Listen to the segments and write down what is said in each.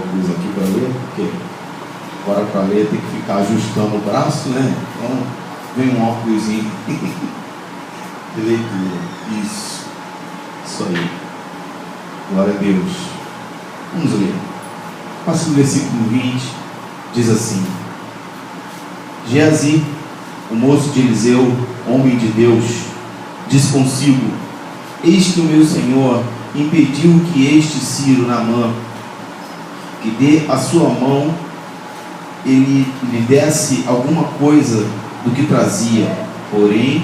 óculos aqui para ler, porque agora para ler tem que ficar ajustando o braço, né? Então vem um óculosinho de leitura. Isso aí. Glória a Deus. Vamos ler. Passa no versículo 20, diz assim: Geazi, o moço de Eliseu, homem de Deus, diz consigo: eis que o meu senhor impediu que este Ciro Naamã, que dê a sua mão, ele lhe desse alguma coisa do que trazia. Porém,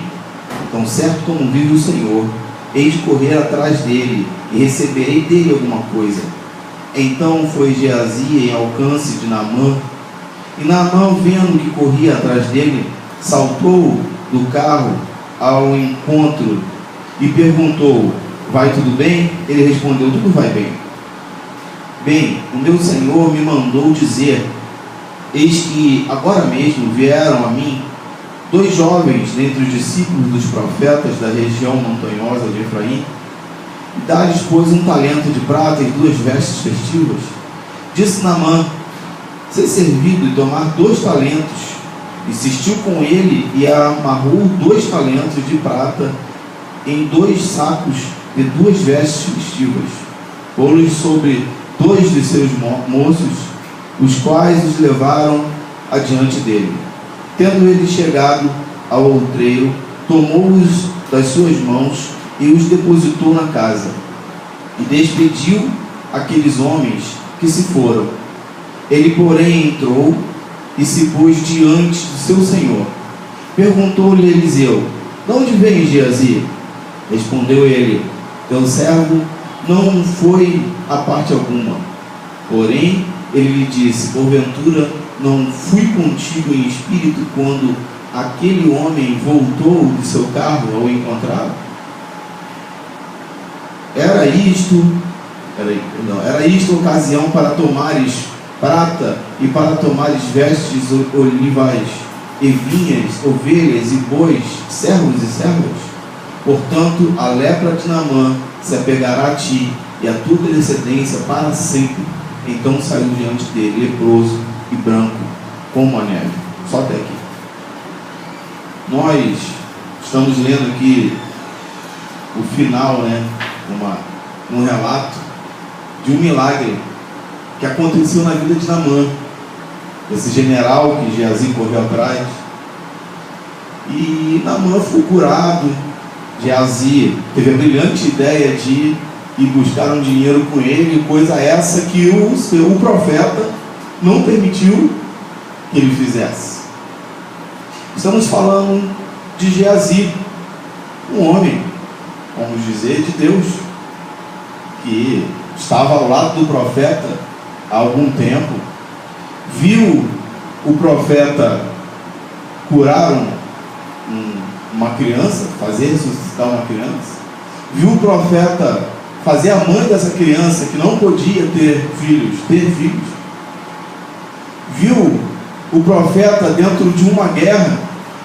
tão certo como vive o Senhor, hei de correr atrás dele e receberei dele alguma coisa. Então foi Geazi em alcance de Naamã, e Naamã, vendo que corria atrás dele, saltou do carro ao encontro e perguntou: vai tudo bem? Ele respondeu: tudo vai bem. Bem, o meu senhor me mandou dizer: eis que agora mesmo vieram a mim 2 jovens dentre os discípulos dos profetas da região montanhosa de Efraim, e dá-lhes, pois, 1 talento de prata e 2 vestes festivas. Disse Naamã: ser servido e tomar 2 talentos. Insistiu com ele e amarrou 2 talentos de prata em 2 sacos de 2 vestes festivas, pô-los sobre 2 de seus moços, os quais os levaram adiante dele. Tendo ele chegado ao outreiro, tomou-os das suas mãos e os depositou na casa, e despediu aqueles homens que se foram. Ele, porém, entrou e se pôs diante do seu senhor. Perguntou-lhe Eliseu: de onde vem Geazi? Respondeu ele: teu servo não foi a parte alguma. Porém, ele lhe disse: porventura não fui contigo em espírito quando aquele homem voltou do seu carro ao encontrá-lo? Era isto ocasião para tomares prata e para tomares vestes, olivais e vinhas, ovelhas e bois, servos e servas? Portanto, a lepra de Naamã se apegará a ti e a tua descendência para sempre. Então saiu diante dele, leproso e branco como a neve. Só até aqui. Nós estamos lendo aqui o final, um relato de um milagre que aconteceu na vida de Naamã, esse general que Geazi correu atrás. E Naamã foi curado. Geazi teve a brilhante ideia de ir buscar um dinheiro com ele, coisa essa que o profeta não permitiu que ele fizesse. Estamos falando de Geazi, um homem, vamos dizer, de Deus, que estava ao lado do profeta há algum tempo, viu o profeta curar uma criança, fazer ressuscitar uma criança, viu o profeta fazer a mãe dessa criança, que não podia ter filhos, viu o profeta dentro de uma guerra,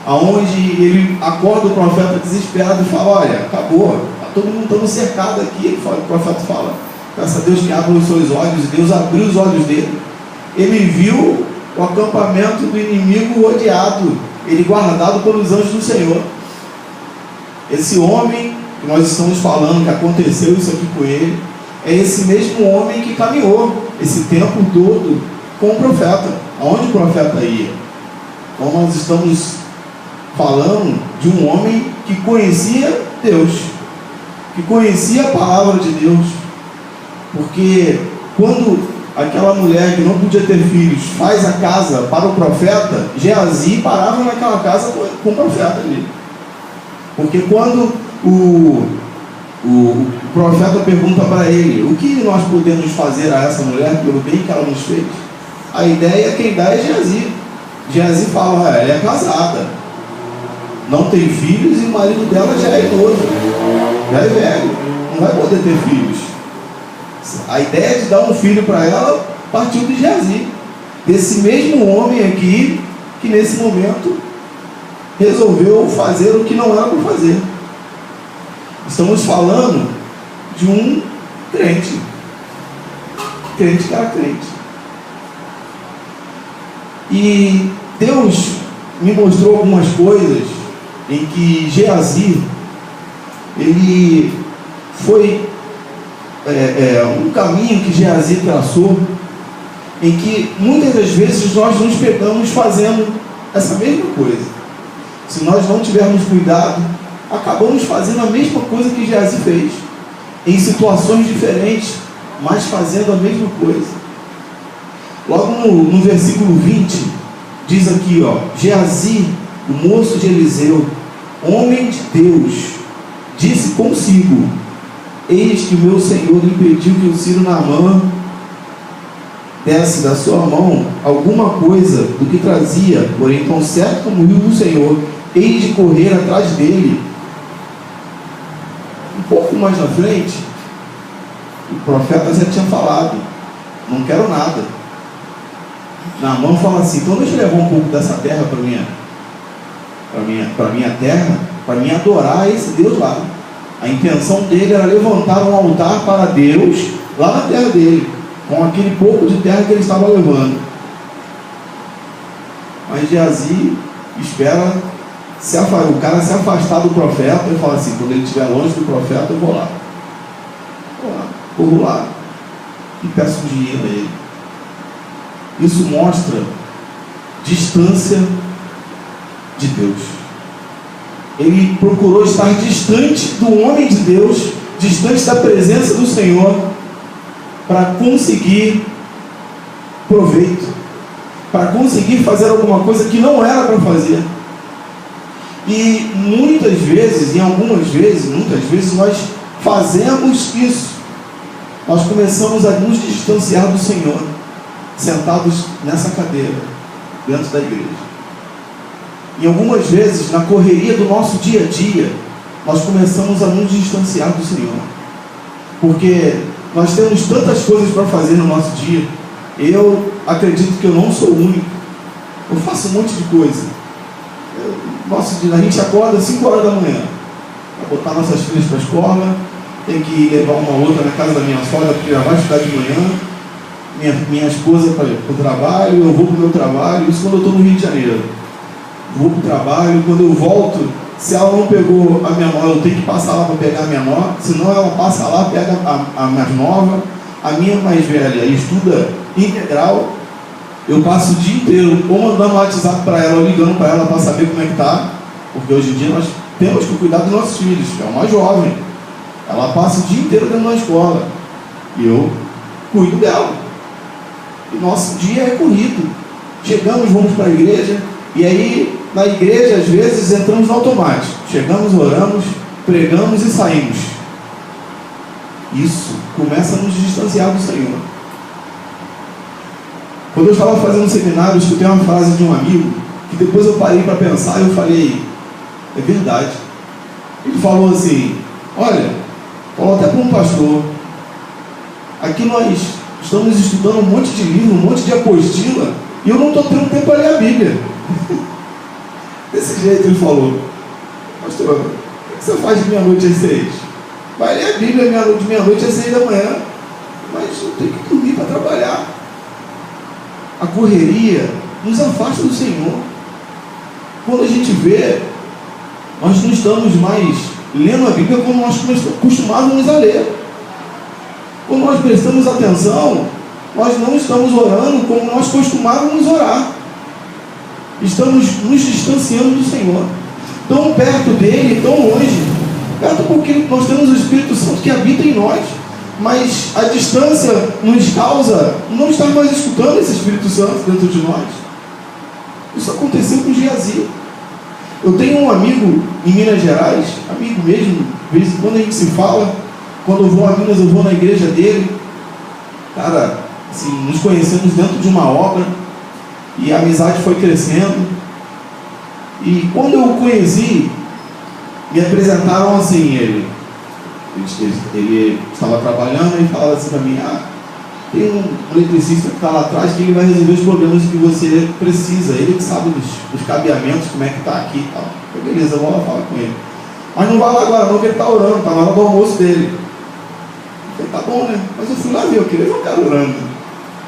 aonde ele acorda o profeta desesperado e fala: olha, acabou, está todo mundo estando cercado aqui. O profeta fala: peça a Deus que abra os seus olhos, e Deus abriu os olhos dele. Ele viu o acampamento do inimigo odiado, ele guardado pelos anjos do Senhor. Esse homem que nós estamos falando, que aconteceu isso aqui com ele, é esse mesmo homem que caminhou esse tempo todo com o profeta. Aonde o profeta ia? Então nós estamos falando de um homem que conhecia Deus, que conhecia a palavra de Deus, porque quando aquela mulher que não podia ter filhos faz a casa para o profeta, Geazi parava naquela casa com o profeta ali. Porque quando o profeta pergunta para ele: o que nós podemos fazer a essa mulher pelo bem que ela nos fez? A ideia, quem dá é Geazi. Geazi fala: ela é casada, não tem filhos, e o marido dela já é idoso, já é velho, não vai poder ter filhos. A ideia de dar um filho para ela partiu de Geazi, desse mesmo homem aqui, que nesse momento resolveu fazer o que não era para fazer. Estamos falando de um crente que era crente, E Deus me mostrou algumas coisas em que Geazi, ele foi um caminho que Geazi traçou, em que muitas das vezes nós nos pegamos fazendo essa mesma coisa. Se nós não tivermos cuidado, acabamos fazendo a mesma coisa que Geazi fez, em situações diferentes, mas fazendo a mesma coisa. Logo no versículo 20, diz aqui, Geazi, o moço de Eliseu, homem de Deus, disse consigo: eis que o meu Senhor impediu que o Ciro Naamã desse da sua mão alguma coisa do que trazia, porém tão certo como viu o Senhor, hei de correr atrás dele. Um pouco mais na frente, o profeta já tinha falado: não quero nada. Naamã fala assim: então deixa eu levar um pouco dessa terra para minha terra, para mim adorar esse Deus lá. A intenção dele era levantar um altar para Deus lá na terra dele, com aquele pouco de terra que ele estava levando. Mas Geazi espera o cara se afastar do profeta e fala assim: quando ele estiver longe do profeta, eu vou lá, corro lá e peço dinheiro a ele. Isso mostra distância de Deus. Ele procurou estar distante do homem de Deus, distante da presença do Senhor, para conseguir proveito, para conseguir fazer alguma coisa que não era para fazer. E muitas vezes, muitas vezes nós fazemos isso. Nós começamos a nos distanciar do Senhor, sentados nessa cadeira, dentro da igreja. E algumas vezes, na correria do nosso dia a dia, nós começamos a nos distanciar do Senhor, porque nós temos tantas coisas para fazer no nosso dia. Eu acredito que eu não sou o único. Eu faço um monte de coisa. A gente acorda às 5 horas da manhã para botar nossas filhas para a escola, tem que levar uma outra na casa da minha sogra, porque já vai estudar de manhã, minha esposa para o trabalho, eu vou para o meu trabalho, isso quando eu estou no Rio de Janeiro. Vou para o trabalho, quando eu volto, se ela não pegou a minha nova, eu tenho que passar lá para pegar a minha nova, senão ela passa lá, pega a mais nova. A minha mais velha estuda integral, eu passo o dia inteiro ou mandando WhatsApp para ela, ou ligando para ela para saber como é que está, porque hoje em dia nós temos que cuidar dos nossos filhos. É uma jovem, ela passa o dia inteiro dentro da escola e eu cuido dela, e nosso dia é corrido. Chegamos, vamos para a igreja, e aí na igreja às vezes entramos no automático, chegamos, oramos, pregamos e saímos. Isso começa a nos distanciar do Senhor. Quando eu estava fazendo um seminário, eu escutei uma frase de um amigo, que depois eu parei para pensar e eu falei: é verdade. Ele falou assim: olha, falou até para um pastor, aqui nós estamos estudando um monte de livro, um monte de apostila, e eu não estou tendo tempo para ler a Bíblia. Desse jeito ele falou: pastor, o que você faz de meia-noite às 6? Vai ler a Bíblia de meia-noite às 6 da manhã, mas eu tenho que dormir para trabalhar. A correria nos afasta do Senhor. Quando a gente vê, nós não estamos mais lendo a Bíblia como nós costumávamos a ler. Quando nós prestamos atenção, nós não estamos orando como nós costumávamos orar. Estamos nos distanciando do Senhor, tão perto dele, tão longe, perto porque nós temos o Espírito Santo que habita em nós, mas a distância nos causa não estar mais escutando esse Espírito Santo dentro de nós. Isso aconteceu com Geazi. Eu tenho um amigo em Minas Gerais, amigo mesmo, de vez em quando a gente se fala. Quando eu vou a Minas, eu vou na igreja dele. Cara, assim, nos conhecemos dentro de uma obra e a amizade foi crescendo. E quando eu o conheci, me apresentaram assim: ele estava trabalhando e falava assim para mim: tem um eletricista que está lá atrás, que ele vai resolver os problemas que você precisa, ele que sabe dos cabeamentos, como é que está aqui e tal. Eu, beleza, eu vou lá falar com ele, mas não vai lá agora não, porque ele está orando, está na hora do almoço dele. Eu falei: tá bom, né? Mas eu fui lá ver, eu queria ver o cara orando.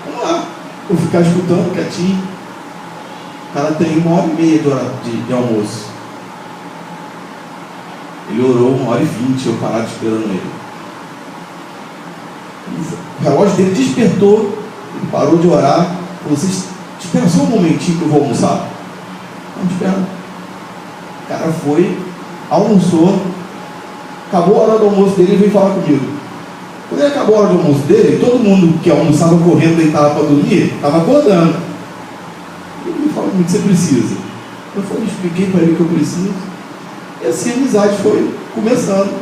Vamos lá, vou ficar escutando quietinho. O cara tem 1h30 de almoço. Ele orou 1h20, eu parado esperando ele. O relógio dele despertou, ele parou de orar. Vocês espera só um momentinho que eu vou almoçar. Não, espera. O cara foi, almoçou, acabou a hora do almoço dele e veio falar comigo. Quando ele acabou a hora do almoço dele, todo mundo que almoçava correndo, deitava para dormir, estava acordando. Ele me falou: o que você precisa? Eu expliquei para ele o que eu preciso. E assim a amizade foi começando.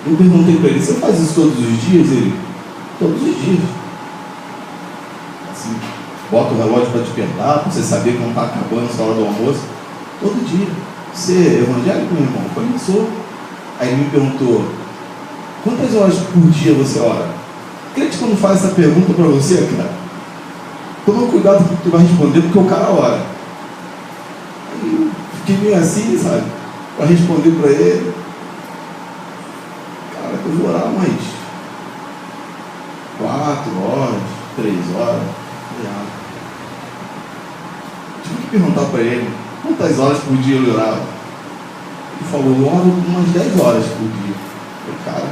Eu perguntei para ele: você faz isso todos os dias? Ele: todos os dias. Assim, bota o relógio para despertar, para você saber quando está acabando essa hora do almoço. Todo dia. Você é evangélico, meu irmão? Eu falei: sou. Aí ele me perguntou: quantas horas por dia você ora? Crente, quando faz essa pergunta para você, cara, toma cuidado com o que tu vai responder, porque o cara ora. Aí eu fiquei meio assim, sabe, para responder para ele. Cara, eu vou orar mais 4 horas, 3 horas. Tive que perguntar para ele quantas horas por dia ele orava. Ele falou: eu oro umas 10 horas por dia. Eu falei: cara,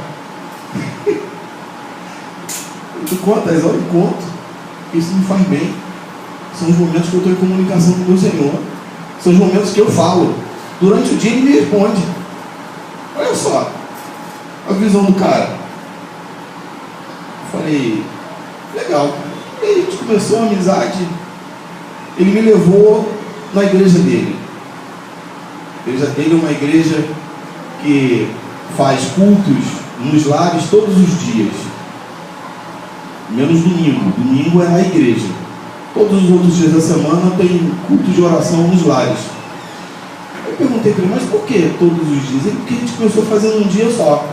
tu quantas horas? Eu conto. Isso me faz bem. São os momentos que eu estou em comunicação com o meu Senhor. São os momentos que eu falo. Durante o dia ele me responde. Olha só a visão do cara. Eu falei: legal. E aí a gente começou a amizade. Ele me levou na igreja dele. A igreja dele é uma igreja que faz cultos nos lares todos os dias, menos domingo. Domingo é na igreja. Todos os outros dias da semana tem culto de oração nos lares. Eu perguntei para ele: mas por que todos os dias? Ele: porque a gente começou a fazer num dia só.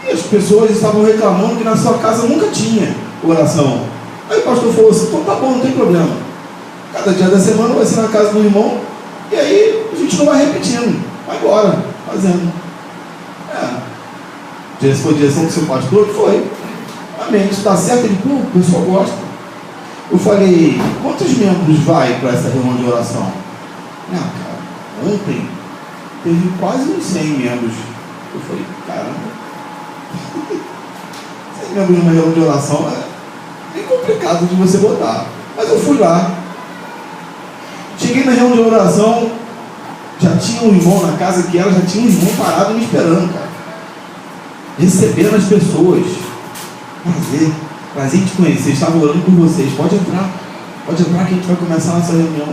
E as pessoas estavam reclamando que na sua casa nunca tinha oração. Aí o pastor falou assim: então tá bom, não tem problema. Cada dia da semana vai ser na casa do irmão. E aí a gente não vai repetindo. Vai embora, fazendo. Foi a direção do seu pastor? Foi. Amém, isso está certo? Ele: pô, o pessoal gosta. Eu falei: quantos membros vai para essa reunião de oração? Cara, ontem teve quase uns 100 membros. Eu falei: caramba, 100 membros numa reunião de oração é bem complicado de você botar. Mas eu fui lá. Cheguei na reunião de oração, já tinha um irmão na casa que ela, já tinha um irmão parado me esperando, cara. Recebendo as pessoas. Prazer em te conhecer, estava orando por vocês. Pode entrar que a gente vai começar a nossa reunião.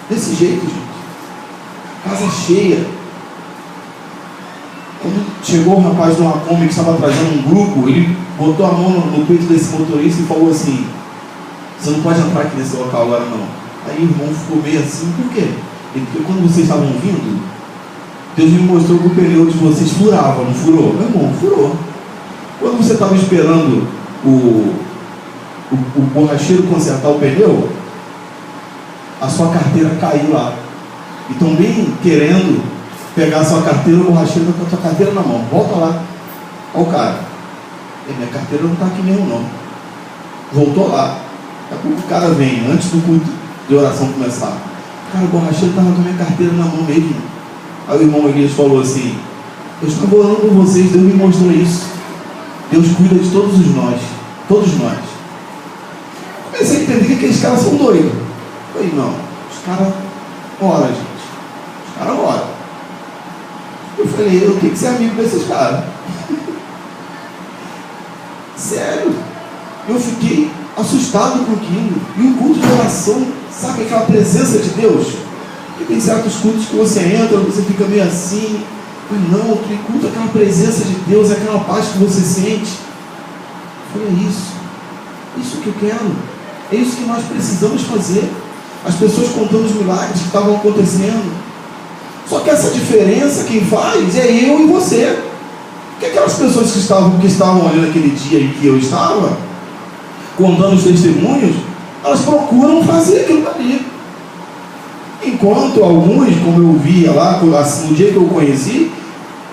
Desse jeito, gente. Casa cheia. Quando chegou o rapaz de uma Kombi que estava trazendo um grupo, ele botou a mão no peito desse motorista e falou assim: você não pode entrar aqui nesse local agora não. Aí o irmão ficou meio assim: por quê? Porque quando vocês estavam vindo, Deus me mostrou que o pneu de vocês furava, não furou? Meu irmão, furou. Quando você estava esperando o borracheiro consertar o pneu, a sua carteira caiu lá. E estão bem querendo pegar a sua carteira, o borracheiro está com a sua carteira na mão. Volta lá. Olha o cara: minha carteira não está aqui mesmo não. Voltou lá. Daqui a pouco o cara vem, antes do culto de oração começar: cara, o borracheiro estava com a minha carteira na mão mesmo. Aí o irmão Elias falou assim: eu estava orando por vocês, Deus me mostrou isso. Deus cuida de todos nós. Todos nós. Comecei a entender que aqueles caras são doidos. Eu falei: não, os caras oram, gente. Os caras oram. Eu falei: eu tenho que ser amigo desses caras. Sério. Eu fiquei assustado com aquilo. E o culto de oração, sabe aquela presença de Deus? E tem certos cultos que você entra, você fica meio assim. Mas não, o culto é aquela presença de Deus, é aquela paz que você sente. Eu falei: é isso que eu quero. É isso que nós precisamos fazer. As pessoas contando os milagres que estavam acontecendo. Só que essa diferença quem faz é eu e você. Porque aquelas pessoas que estavam ali naquele dia em que eu estava, contando os testemunhos, elas procuram fazer aquilo ali. Enquanto alguns, como eu via lá, no dia que eu conheci,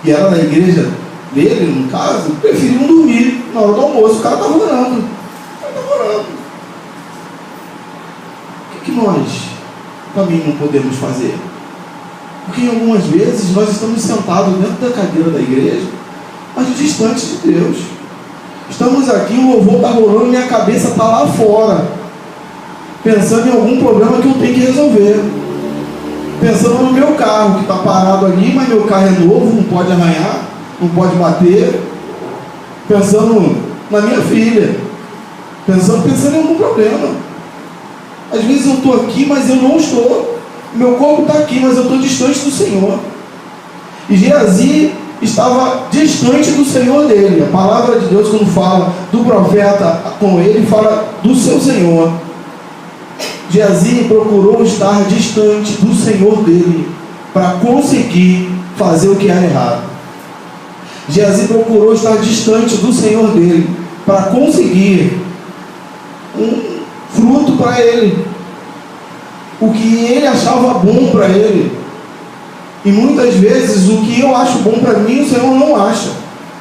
e era na igreja dele, no caso, preferiam dormir na hora do almoço. O cara estava orando. O que nós também não podemos fazer? Porque em algumas vezes nós estamos sentados dentro da cadeira da igreja, mas distante de Deus. Estamos aqui, o louvor está rolando, minha cabeça está lá fora, pensando em algum problema que eu tenho que resolver. Pensando no meu carro, que está parado ali, mas meu carro é novo, não pode arranhar, não pode bater. Pensando na minha filha, pensando em algum problema. Às vezes eu estou aqui, mas eu não estou. Meu corpo está aqui, mas eu estou distante do Senhor. E Geazi estava distante do Senhor dele. A palavra de Deus, quando fala do profeta com ele, fala do seu Senhor. Geazi procurou estar distante do Senhor dele para conseguir fazer o que era errado. Geazi procurou estar distante do Senhor dele para conseguir um fruto para ele, o que ele achava bom para ele. E muitas vezes o que eu acho bom para mim, o Senhor não acha.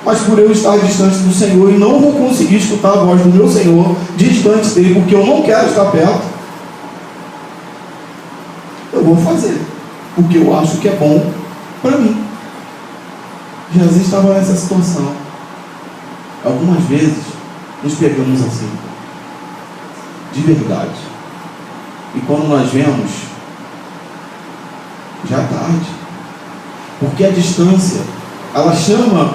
Mas por eu estar distante do Senhor e não vou conseguir escutar a voz do meu Senhor distante dele, porque eu não quero estar perto, eu vou fazer o que eu acho que é bom para mim. Jesus estava nessa situação. Algumas vezes nos pegamos assim, de verdade. E quando nós vemos, já é tarde. Porque a distância, ela chama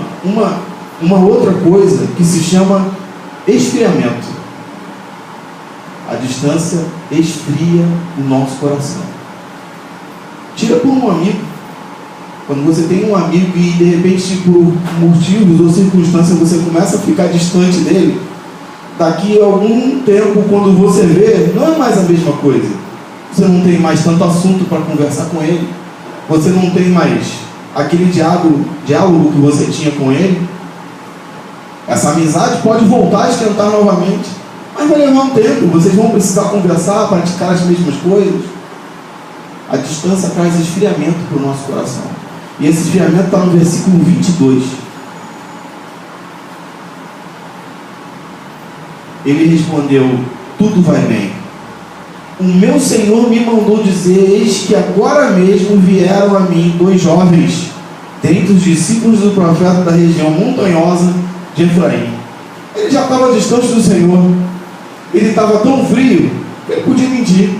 uma outra coisa que se chama esfriamento. A distância esfria o nosso coração. Tira por um amigo. Quando você tem um amigo e de repente por motivos ou circunstâncias você começa a ficar distante dele, daqui a algum tempo, quando você vê, não é mais a mesma coisa. Você não tem mais tanto assunto para conversar com ele. Você não tem mais aquele diálogo que você tinha com ele. Essa amizade pode voltar a esquentar novamente, mas vai levar um tempo. Vocês vão precisar conversar, praticar as mesmas coisas. A distância traz esfriamento para o nosso coração. E esse esfriamento está no versículo 22. Ele respondeu: tudo vai bem. O meu Senhor me mandou dizer: eis que agora mesmo vieram a mim 2 jovens, dentre os discípulos do profeta da região montanhosa de Efraim. Ele já estava distante do Senhor. Ele estava tão frio que ele podia mentir.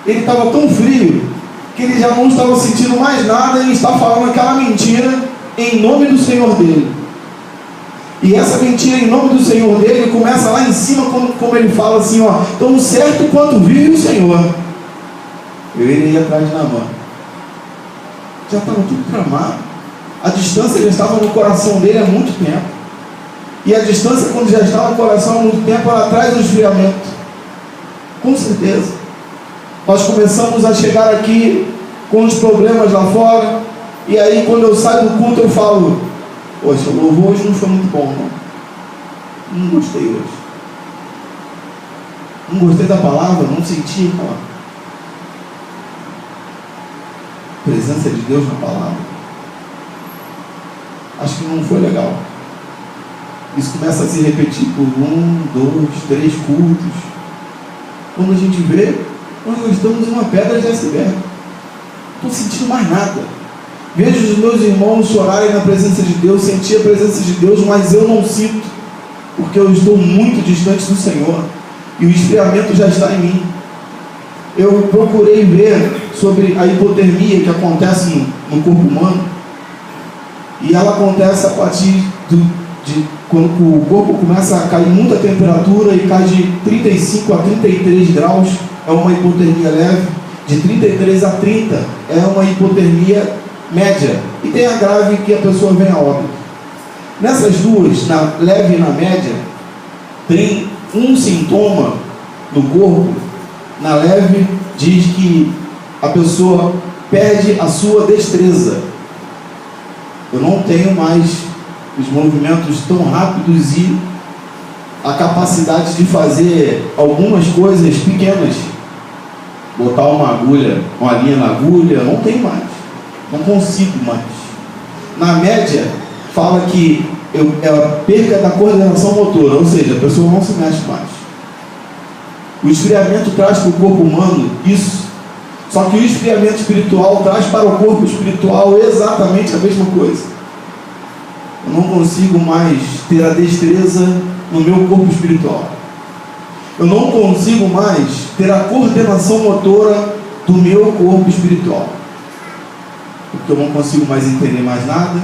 Ele estava tão frio que ele já não estava sentindo mais nada e está falando aquela mentira em nome do Senhor dele. E essa mentira em nome do Senhor dele começa lá em cima, como ele fala assim, ó: tão certo quanto vive o Senhor, eu irei atrás de Naamã. Já estava tudo tramado. A distância já estava no coração dele há muito tempo. E a distância, quando já está no coração há muito tempo, ela traz o esfriamento. Com certeza. Nós começamos a chegar aqui com os problemas lá fora, e aí quando eu saio do culto eu falo: poxa, o louvor hoje não foi muito bom, não gostei hoje, não gostei da palavra, não senti aquela presença de Deus na palavra, acho que não foi legal. Isso começa a se repetir por 1, 2, 3 cultos. Quando a gente vê, nós estamos em uma pedra de iceberg. Não estou sentindo mais nada. Vejo os meus irmãos chorarem na presença de Deus, sentir a presença de Deus, mas eu não sinto, porque eu estou muito distante do Senhor, e o esfriamento já está em mim. Eu procurei ver sobre a hipotermia que acontece no corpo humano, e ela acontece a partir de quando o corpo começa a cair muita temperatura e cai de 35 a 33 graus, é uma hipotermia leve. De 33 a 30 é uma hipotermia média, e tem a grave, que a pessoa vem a óbito. Nessas duas, na leve e na média, tem um sintoma no corpo. Na leve diz que a pessoa perde a sua destreza. Eu não tenho mais os movimentos tão rápidos e a capacidade de fazer algumas coisas pequenas. Botar uma agulha, uma linha na agulha, não tenho mais. Não consigo mais. Na média, fala que é a perda da coordenação motora, ou seja, a pessoa não se mexe mais. O esfriamento traz para o corpo humano isso. Só que o esfriamento espiritual traz para o corpo espiritual exatamente a mesma coisa. Eu não consigo mais ter a destreza no meu corpo espiritual. Eu não consigo mais ter a coordenação motora do meu corpo espiritual. Porque eu não consigo mais entender mais nada,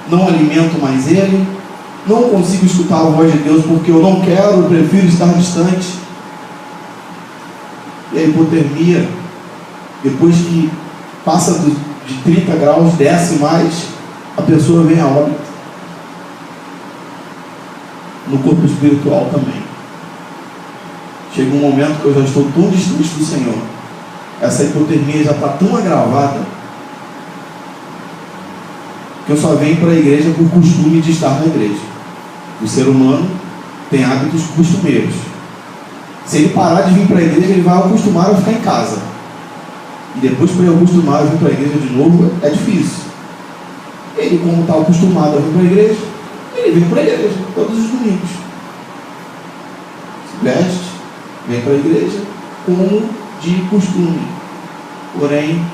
não alimento mais ele, não consigo escutar a voz de Deus porque eu não quero, eu prefiro estar distante. E a hipotermia, depois que passa de 30 graus, desce mais, a pessoa vem a óbito. No corpo espiritual também. Chega um momento que eu já estou tão distante do Senhor, essa hipotermia já está tão agravada, que eu só venho para a igreja por costume de estar na igreja. O ser humano tem hábitos costumeiros. Se ele parar de vir para a igreja, ele vai acostumar a ficar em casa. E depois, para ele acostumar a vir para a igreja de novo, é difícil. Ele, como está acostumado a vir para a igreja, ele vem para a igreja todos os domingos. Se veste, vem para a igreja como de costume. Porém,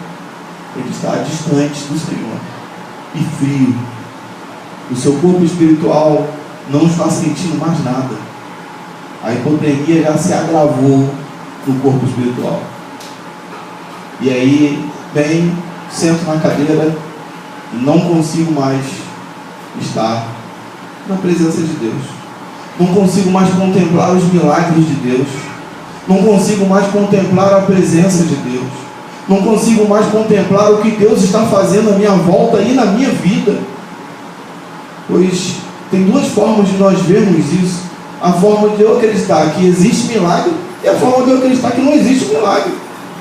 ele está distante do Senhor e frio. O seu corpo espiritual não está sentindo mais nada. A hipotermia já se agravou no corpo espiritual. E aí, vem, sento na cadeira e não consigo mais estar na presença de Deus. Não consigo mais contemplar os milagres de Deus. Não consigo mais contemplar a presença de Deus. Não consigo mais contemplar o que Deus está fazendo à minha volta e na minha vida. Pois tem duas formas de nós vermos isso. A forma de eu acreditar que existe milagre e a forma de eu acreditar que não existe milagre.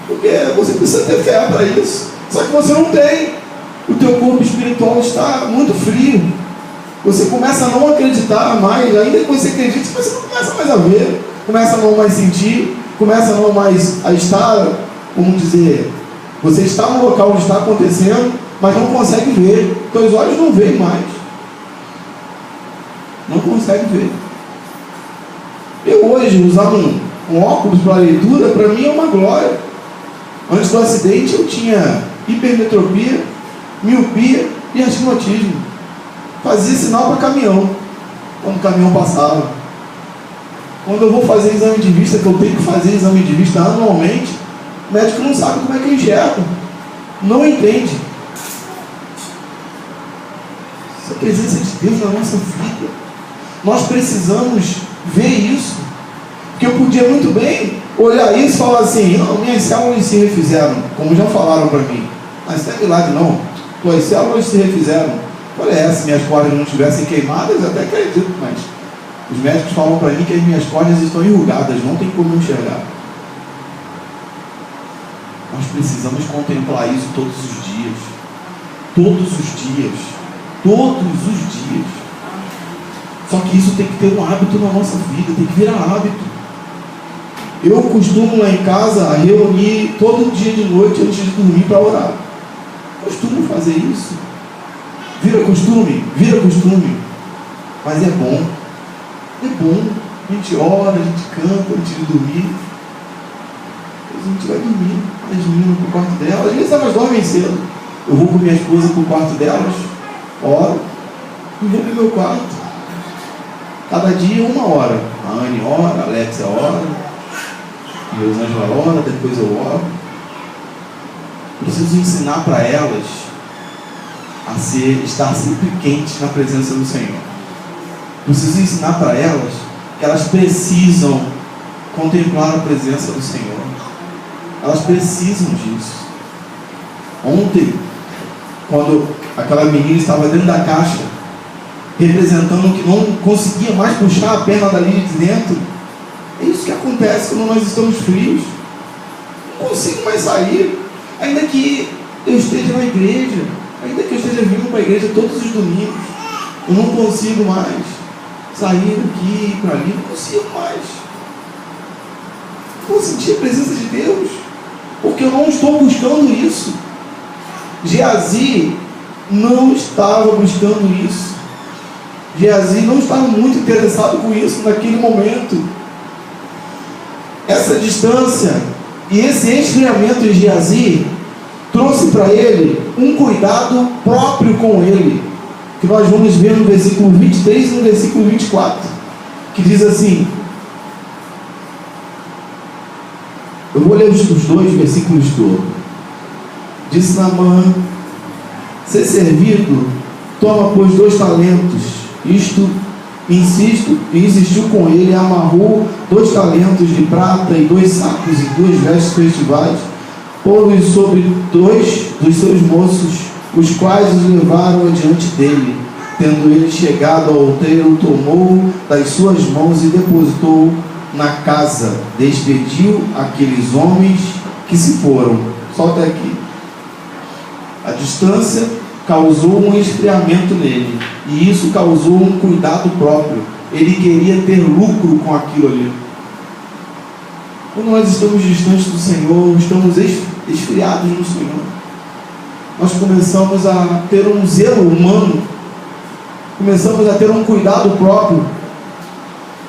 Porque você precisa ter fé para isso. Só que você não tem. O teu corpo espiritual está muito frio. Você começa a não acreditar mais. Ainda que você acredite, você não começa mais a ver. Começa a não mais sentir. Começa a não mais a estar, vamos dizer, você está no local onde está acontecendo, mas não consegue ver. Teus olhos não veem mais. Não consegue ver. Eu hoje usar um óculos para leitura, para mim é uma glória. Antes do acidente eu tinha hipermetropia, miopia e astigmatismo. Fazia sinal para caminhão, quando o caminhão passava. Quando eu vou fazer exame de vista, que eu tenho que fazer exame de vista anualmente, o médico não sabe como é que eu enxergo. Não entende. Essa presença de Deus na nossa vida. Nós precisamos ver isso. Porque eu podia muito bem olhar isso e falar assim, não, minhas células se refizeram, como já falaram para mim. Mas não é milagre não. Tuas células se refizeram. Olha essa, minhas cordas não estivessem queimadas, eu até acredito, mas os médicos falam para mim que as minhas cordas estão enrugadas, não tem como enxergar. Nós precisamos contemplar isso todos os dias. Todos os dias. Todos os dias. Só que isso tem que ter um hábito na nossa vida, tem que virar hábito. Eu costumo lá em casa reunir todo dia de noite antes de dormir para orar. Costumo fazer isso. Vira costume, mas é bom. É bom. A gente ora, a gente canta antes de dormir. Depois a gente vai dormir. As meninas para o quarto delas. Às vezes elas dormem cedo. Eu vou com minha esposa para o quarto delas, oro e vou para o meu quarto. Cada dia 1 hora. A Anne ora, a Alexia ora, a Rosângela ora, depois eu oro. Preciso ensinar para elas a estar sempre quentes na presença do Senhor. Preciso ensinar para elas que elas precisam contemplar a presença do Senhor. Elas precisam disso. Ontem, quando aquela menina estava dentro da caixa, representando que não conseguia mais puxar a perna dali de dentro, é isso que acontece quando nós estamos frios. Não consigo mais sair, ainda que eu esteja na igreja, ainda que eu esteja vindo para a igreja todos os domingos, eu não consigo mais sair daqui e para ali, não consigo mais. Não vou sentir a presença de Deus, porque eu não estou buscando isso. Geazi não estava buscando isso. Geazi não estava muito interessado com isso naquele momento. Essa essa distância e esse esfriamento de Geazi trouxe para ele um cuidado próprio com ele, que nós vamos ver no versículo 23 e no versículo 24, que diz assim, eu vou ler os dois versículos todos. Disse Naamã: ser servido, toma pois 2 talentos. Isto insistiu com ele, amarrou 2 talentos de prata e 2 sacos e 2 vestes festivais, pô-los sobre 2 dos seus moços, os quais os levaram adiante dele. Tendo ele chegado ao outeiro, tomou das suas mãos e depositou na casa. Despediu aqueles homens que se foram. Só até aqui. A distância causou um esfriamento nele, e isso causou um cuidado próprio. Ele queria ter lucro com aquilo ali. Quando nós estamos distantes do Senhor, estamos esfriados no Senhor, nós começamos a ter um zelo humano, começamos a ter um cuidado próprio,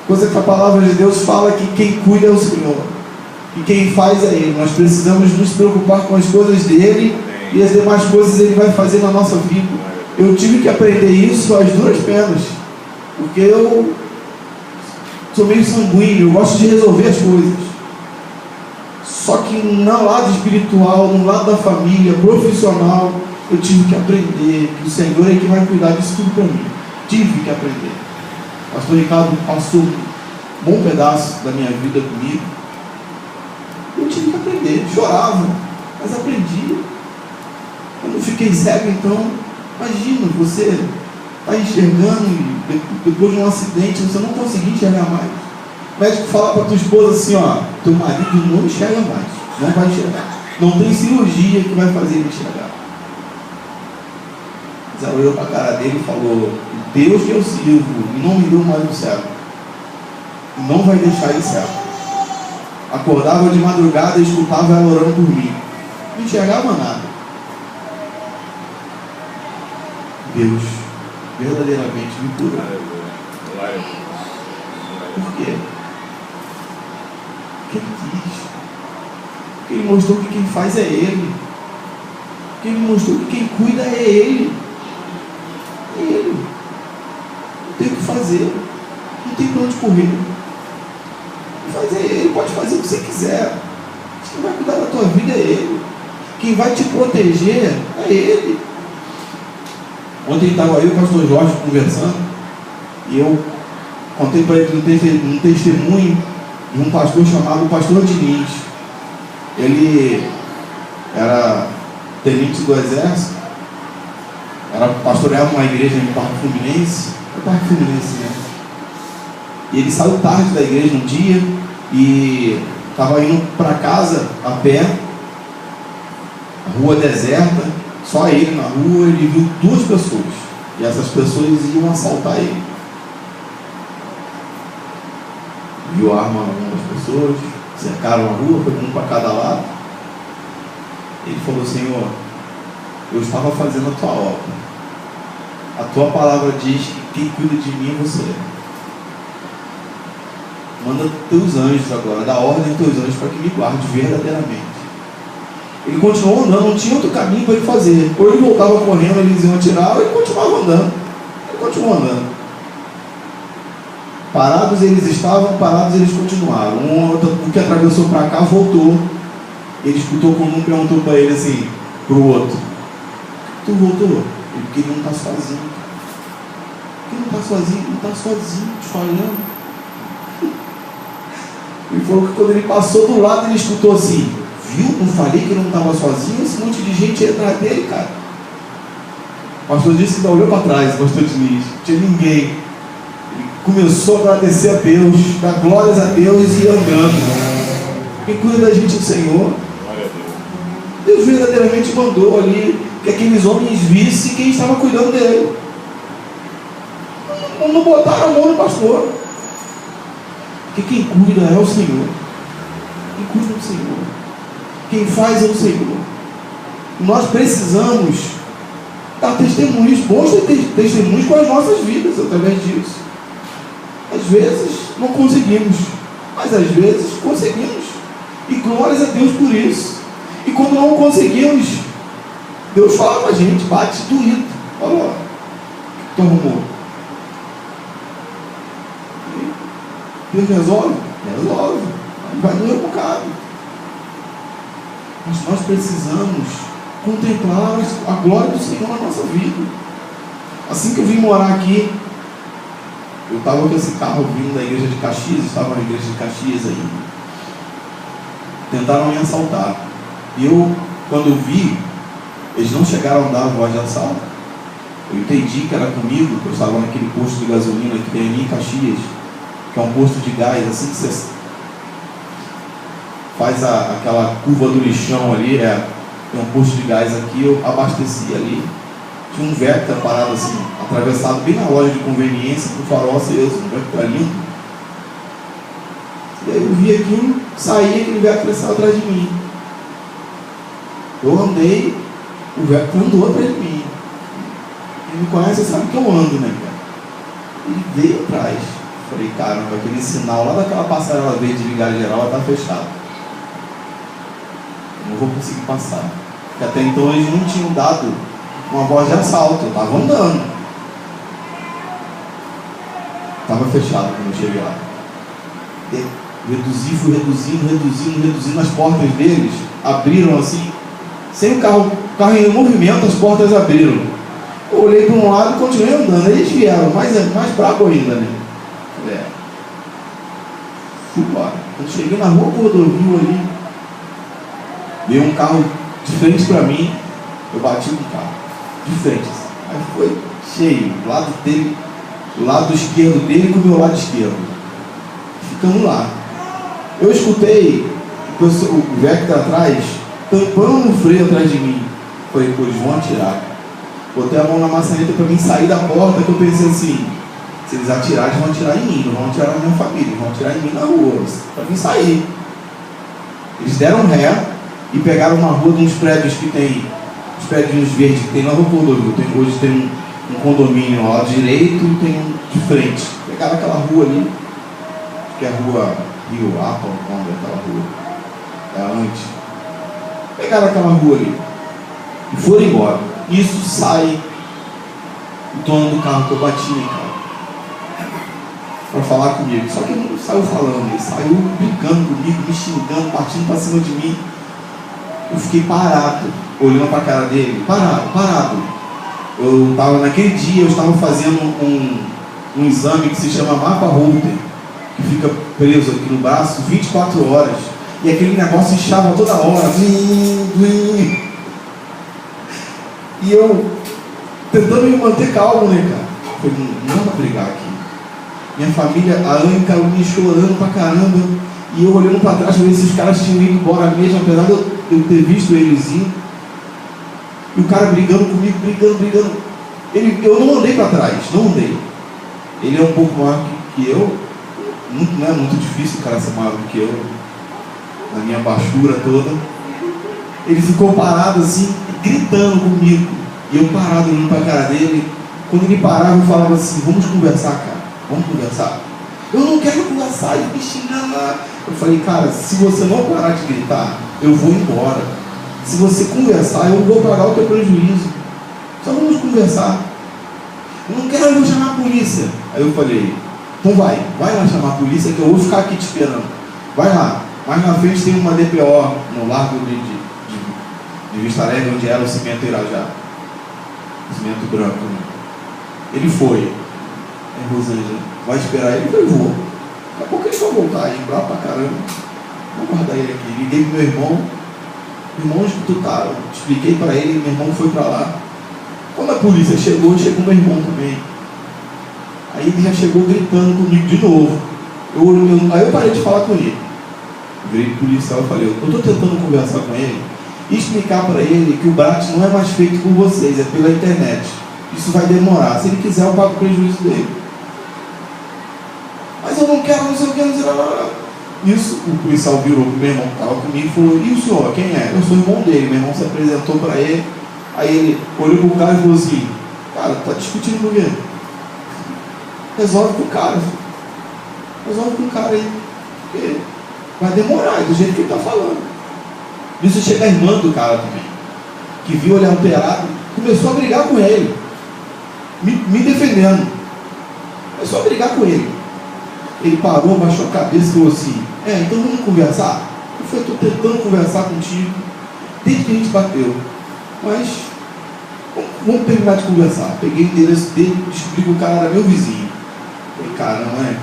coisa que a palavra de Deus fala que quem cuida é o Senhor, e quem faz é Ele. Nós precisamos nos preocupar com as coisas dEle, e as demais coisas Ele vai fazer na nossa vida. Eu tive que aprender isso às duras penas, porque eu sou meio sanguíneo, eu gosto de resolver as coisas. Só que no lado espiritual, no lado da família, profissional, eu tive que aprender que o Senhor é que vai cuidar disso tudo para mim. Tive que aprender. O pastor Ricardo passou um bom pedaço da minha vida comigo. Eu tive que aprender. Chorava, mas aprendi. Eu não fiquei cego, então. Imagina, você está enxergando e depois de um acidente você não conseguir enxergar mais. O médico fala para tua esposa assim, ó, teu marido não enxerga mais, não vai enxergar. Não tem cirurgia que vai fazer ele enxergar. Mas ela olhou para a cara dele e falou: Deus que eu sirvo não me deu mais um cego, não vai deixar ele cego. Acordava de madrugada e escutava ela orando por mim, não enxergava nada. Deus verdadeiramente me curou. Por quê? Porque Ele quis. Porque Ele mostrou que quem faz é Ele. Porque Ele mostrou que quem cuida é Ele. É Ele. Não tem o que fazer. Não tem para onde correr. Quem faz é Ele. Pode fazer o que você quiser. Quem vai cuidar da tua vida é Ele. Quem vai te proteger é Ele. Ontem estava eu e o pastor Jorge conversando, e eu contei para ele um testemunho de um pastor chamado Pastor Diniz. Ele era tenente do exército, pastoreava uma igreja no Parque Fluminense, né? E ele saiu tarde da igreja um dia e estava indo para casa a pé, a rua deserta, só ele na rua. Ele viu 2 pessoas, e essas pessoas iam assaltar ele. Viu a arma na mão das pessoas, cercaram a rua, foi um para cada lado. Ele falou: Senhor, eu estava fazendo a tua obra, a tua palavra diz que quem cuida de mim é você. Manda teus anjos agora, dá ordem aos teus anjos para que me guarde verdadeiramente. Ele continuou andando, não tinha outro caminho para ele fazer. Ou ele voltava correndo, eles iam atirar, ou ele continuava andando. Ele continuou andando. Parados eles estavam, parados eles continuaram. O que atravessou para cá voltou. Ele escutou quando um perguntou para ele assim, para o outro: tu voltou? Porque ele não está sozinho. Ele não está sozinho, não está sozinho, te falhando. Ele falou que quando ele passou do lado, ele escutou assim: viu? Não falei que ele não estava sozinho? Esse monte de gente ia atrás dele, cara. O pastor disse que ainda olhou para trás, o pastor Diniz, não tinha ninguém. Ele começou a agradecer a Deus, dar glórias a Deus e ir andando. Quem cuida da gente é o Senhor. Deus verdadeiramente mandou ali que aqueles homens vissem quem estava cuidando dele. Não botaram a mão no pastor. Porque quem cuida é o Senhor. Quem cuida é o Senhor. Quem faz é o Senhor. Nós precisamos dar testemunhos, bons testemunhos com as nossas vidas através disso. Às vezes não conseguimos, mas às vezes conseguimos. E glórias a Deus por isso. E quando não conseguimos, Deus fala com a gente, bate doído. Olha lá, tu arrumou. Deus resolve? Resolve. Vai doer um bocado. Mas nós precisamos contemplar a glória do Senhor na nossa vida. Assim que eu vim morar aqui, eu estava com esse carro vindo da igreja de Caxias, estava na igreja de Caxias ainda. Tentaram me assaltar. E eu, quando eu vi, eles não chegaram a dar a voz de assalto. Eu entendi que era comigo, que eu estava naquele posto de gasolina que tem ali em Caxias, que é um posto de gás, assim que você faz aquela curva do lixão ali, tem um posto de gás aqui, eu abasteci ali. Tinha um Vectra parado assim, atravessado bem na loja de conveniência, com farol aceso, um Vectra lindo. E aí eu vi aquilo, saí, aquele Vectra saiu atrás de mim. Eu andei, o Vectra andou atrás de mim. Quem me conhece sabe que eu ando, né, cara? Ele veio atrás. Falei, caramba, aquele sinal lá daquela passarela verde de ligar geral está fechado. Não vou conseguir passar. Porque até então eles não tinham dado uma voz de assalto, eu estava andando. Estava fechado quando eu cheguei lá. Fui reduzindo, as portas deles abriram assim, sem o carro em movimento, as portas abriram. Eu olhei para um lado e continuei andando. Eles vieram, mais brabo ainda, né? Fui embora. Quando cheguei na rua Cordovil ali, veio um carro de frente para mim, eu bati no carro, de frente. Aí foi cheio, o lado dele, o lado esquerdo dele com o meu lado esquerdo. Ficamos lá. Eu escutei o Vectra atrás, tampando o freio atrás de mim. Falei, pô, eles vão atirar. Botei a mão na maçaneta para mim sair da porta, que eu pensei assim, se eles atirarem, eles vão atirar em mim, não vão atirar na minha família, eles vão atirar em mim na rua, para mim sair. Eles deram ré e pegaram uma rua de uns prédios que tem, os prédios verdes que tem na rua Cordovil. Hoje tem um condomínio ao lado direito e tem um de frente. Pegaram aquela rua ali, que é a rua Rio Apa, o nome daquela rua, é antes. Pegaram aquela rua ali e foram embora. Isso sai o dono do carro que eu bati, cara, para falar comigo. Só que ele não saiu falando, ele saiu brigando comigo, me xingando, partindo para cima de mim. Eu fiquei parado, olhando para a cara dele, parado. Eu estava, naquele dia, eu estava fazendo um exame que se chama mapa Holter, que fica preso aqui no braço 24 horas. E aquele negócio inchava toda hora. E eu tentando me manter calmo, né, cara? Falei, não dá pra brigar aqui. Minha família, a Ana e a Carolina chorando pra caramba. E eu olhando pra trás pra ver se os caras tinham ido embora mesmo, apesar de eu ter visto eles indo. E o cara brigando comigo, brigando. Eu não andei pra trás, não andei. Ele é um pouco maior que eu. Não é muito difícil o cara ser maior do que eu, na minha baixura toda. Ele ficou parado assim, gritando comigo. E eu parado olhando pra cara dele. Quando ele parava, eu falava assim, vamos conversar, cara, vamos conversar. Eu não quero conversar, ele me xingando lá. Eu falei, cara, se você não parar de gritar, eu vou embora. Se você conversar, eu vou pagar o teu prejuízo. Só vamos conversar. Eu não quero, eu vou chamar a polícia. Aí eu falei, então vai lá chamar a polícia que eu vou ficar aqui te esperando. Vai lá. Mais na frente tem uma DPO no Largo de Vista Alegre, onde era o cimento Irajá. Cimento branco, né? Ele foi. Aí Rosângela, vai esperar ele? Eu falei, vou. Daqui a pouco eles vão voltar aí, bravo pra caramba. Vou guardar ele aqui. Liguei pro meu irmão. Irmão, onde tu tá? Eu expliquei pra ele, meu irmão foi pra lá. Quando a polícia chegou meu irmão também. Aí ele já chegou gritando comigo de novo. Aí eu parei de falar com ele. Eu virei pro policial e falei, eu estou tentando conversar com ele e explicar para ele que o BRAT não é mais feito por vocês, é pela internet. Isso vai demorar. Se ele quiser, eu pago o prejuízo dele. Mas eu não quero, não sei o que, não sei lá. Isso, o policial virou pro meu irmão que estava comigo e falou, e o senhor, quem é? Eu sou o irmão dele. Meu irmão se apresentou para ele. Aí ele olhou pro cara e falou assim, cara, tá discutindo por quê? Resolve com o cara. Resolve com o cara aí. Porque vai demorar, é do jeito que ele está falando. Isso chega a irmã do cara também, que viu ele alterado, começou a brigar com ele, me defendendo, começou a brigar com ele. Ele parou, baixou a cabeça e falou assim: então vamos conversar? Eu falei: estou tentando conversar contigo desde que a gente bateu, mas vamos terminar de conversar. Peguei o endereço dele, descobri que o cara era meu vizinho. Falei: caramba, né?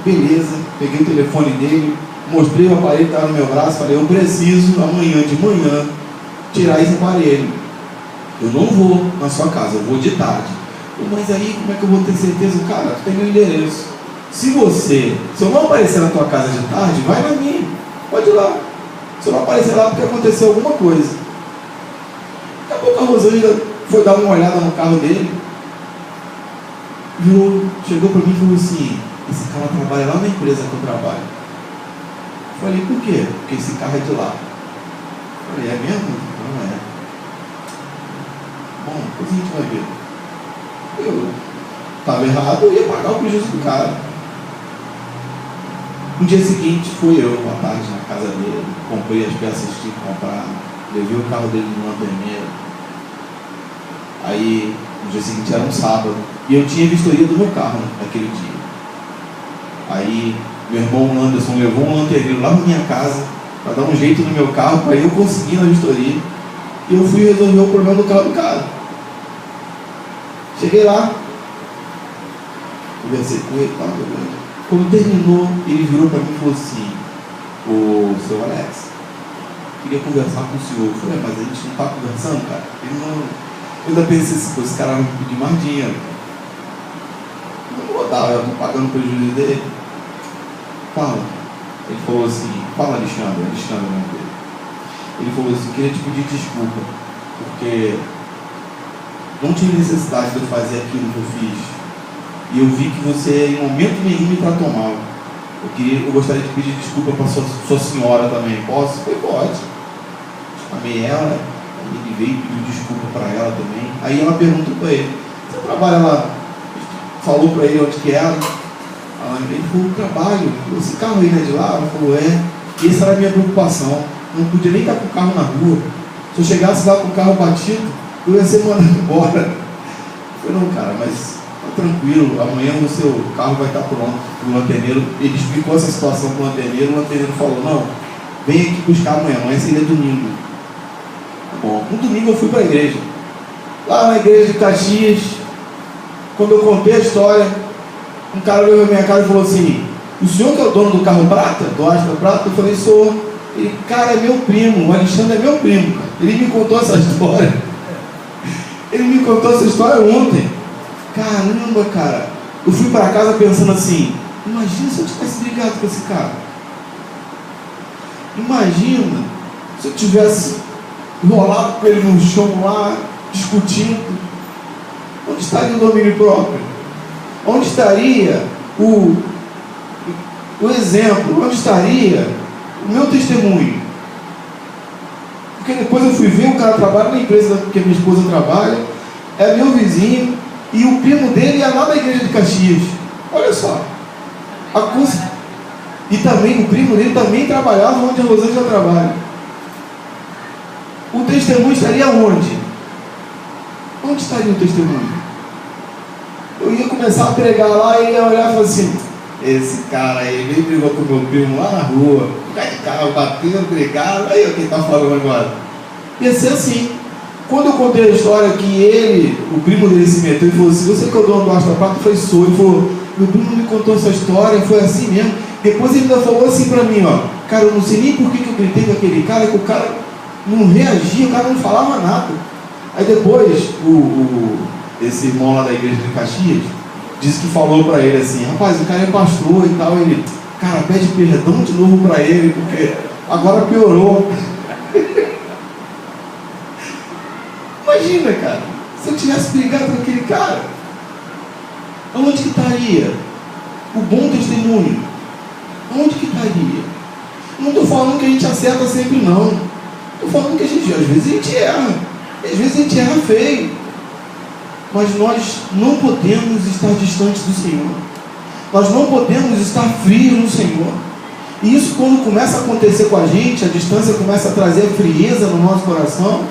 Beleza, peguei o telefone dele, mostrei o aparelho que estava no meu braço, falei: eu preciso amanhã de manhã tirar esse aparelho. Eu não vou na sua casa, eu vou de tarde. Mas aí como é que eu vou ter certeza? Cara, tu tem meu endereço. Se eu não aparecer na tua casa de tarde, vai na minha, pode ir lá. Se eu não aparecer lá, porque aconteceu alguma coisa. Daqui a pouco a Rosângela foi dar uma olhada no carro dele, chegou para mim e falou assim: esse cara trabalha lá na empresa que eu trabalho. Eu falei: por quê? Porque esse carro é de lá. Eu falei: é mesmo? Não é. Bom, depois a gente vai ver. Eu estava errado, eu ia pagar o prejuízo do cara. No dia seguinte, fui eu, uma tarde, na casa dele, comprei as peças que tinha que comprar, levei o carro dele no lanterneiro. Aí, no dia seguinte era um sábado, e eu tinha vistoria do meu carro naquele dia. Aí, meu irmão Anderson levou um lanterneiro lá na minha casa, para dar um jeito no meu carro, para eu conseguir na vistoria. E eu fui resolver o problema do carro do cara. Cheguei lá, conversei com ele, quando terminou, ele virou para mim e falou assim: ô seu Alex, queria conversar com o senhor. Eu falei: mas a gente não está conversando, cara? Ele não. Eu ainda pensei assim: esse cara vai me pedir mais dinheiro. Eu não vou dar, eu estou pagando o prejuízo dele. Fala. Ele falou assim: fala, Alexandre, o nome dele. Ele falou assim: queria te pedir desculpa, porque não tinha necessidade de eu fazer aquilo que eu fiz. E eu vi que você, em momento nenhum, me tratou mal. Eu gostaria de pedir desculpa para sua senhora também. Posso? Eu falei: pode. Chamei ela, ele veio e pediu desculpa para ela também. Aí ela perguntou para ele: você trabalha lá? Falou para ele onde que era. Ele falou: trabalho. Esse carro aí não é de lá? Ela falou: é. E essa era a minha preocupação. Não podia nem estar com o carro na rua. Se eu chegasse lá com o carro batido, eu ia ser mandado embora. Eu falei: não, cara, mas tranquilo, amanhã o seu carro vai estar pronto. O lanterneiro, ele explicou essa situação para o lanterneiro falou: não, vem aqui buscar amanhã seria domingo. Bom, no domingo eu fui para a igreja. Lá na igreja de Caxias, quando eu contei a história, um cara veio na minha casa e falou assim: o senhor que é o dono do carro prata, do Astra Prata? Eu falei: sou. Ele: cara, é meu primo, o Alexandre é meu primo, cara. Ele me contou essa história. Ele me contou essa história ontem. Caramba, cara, eu fui para casa pensando assim: imagina se eu tivesse brigado com esse cara. Imagina se eu tivesse enrolado com ele no chão lá, discutindo. Onde estaria o domínio próprio? Onde estaria o exemplo? Onde estaria o meu testemunho? Porque depois eu fui ver, o cara trabalha na empresa que a minha esposa trabalha, é meu vizinho, e o primo dele ia lá na igreja de Caxias. Olha só. E também o primo dele também trabalhava onde a Rosângela trabalha. O testemunho estaria onde? Onde estaria o testemunho? Eu ia começar a pregar lá e ia olhar e falar assim: esse cara aí nem brigou com meu primo lá na rua, cai de carro, batendo, brigado, aí o que está falando agora? Ia ser assim. Quando eu contei a história que o primo dele se meteu e falou assim: você que é o dono do Astra Prata? Eu falei: sou. Ele falou: meu primo me contou essa história, foi assim mesmo. Depois ele ainda falou assim para mim: ó, cara, eu não sei nem por que eu gritei com aquele cara, que o cara não reagia, o cara não falava nada. Aí depois, esse irmão lá da igreja de Caxias disse que falou para ele assim: rapaz, o cara é pastor e tal. Ele: cara, pede perdão de novo para ele, porque agora piorou. Imagina, cara, se eu tivesse brigado com aquele cara, aonde que estaria o bom testemunho? Aonde que estaria? Não estou falando que a gente acerta sempre, não. Estou falando que às vezes a gente erra. Às vezes a gente erra feio. Mas nós não podemos estar distantes do Senhor. Nós não podemos estar frios no Senhor. E isso, quando começa a acontecer com a gente, a distância começa a trazer frieza no nosso coração,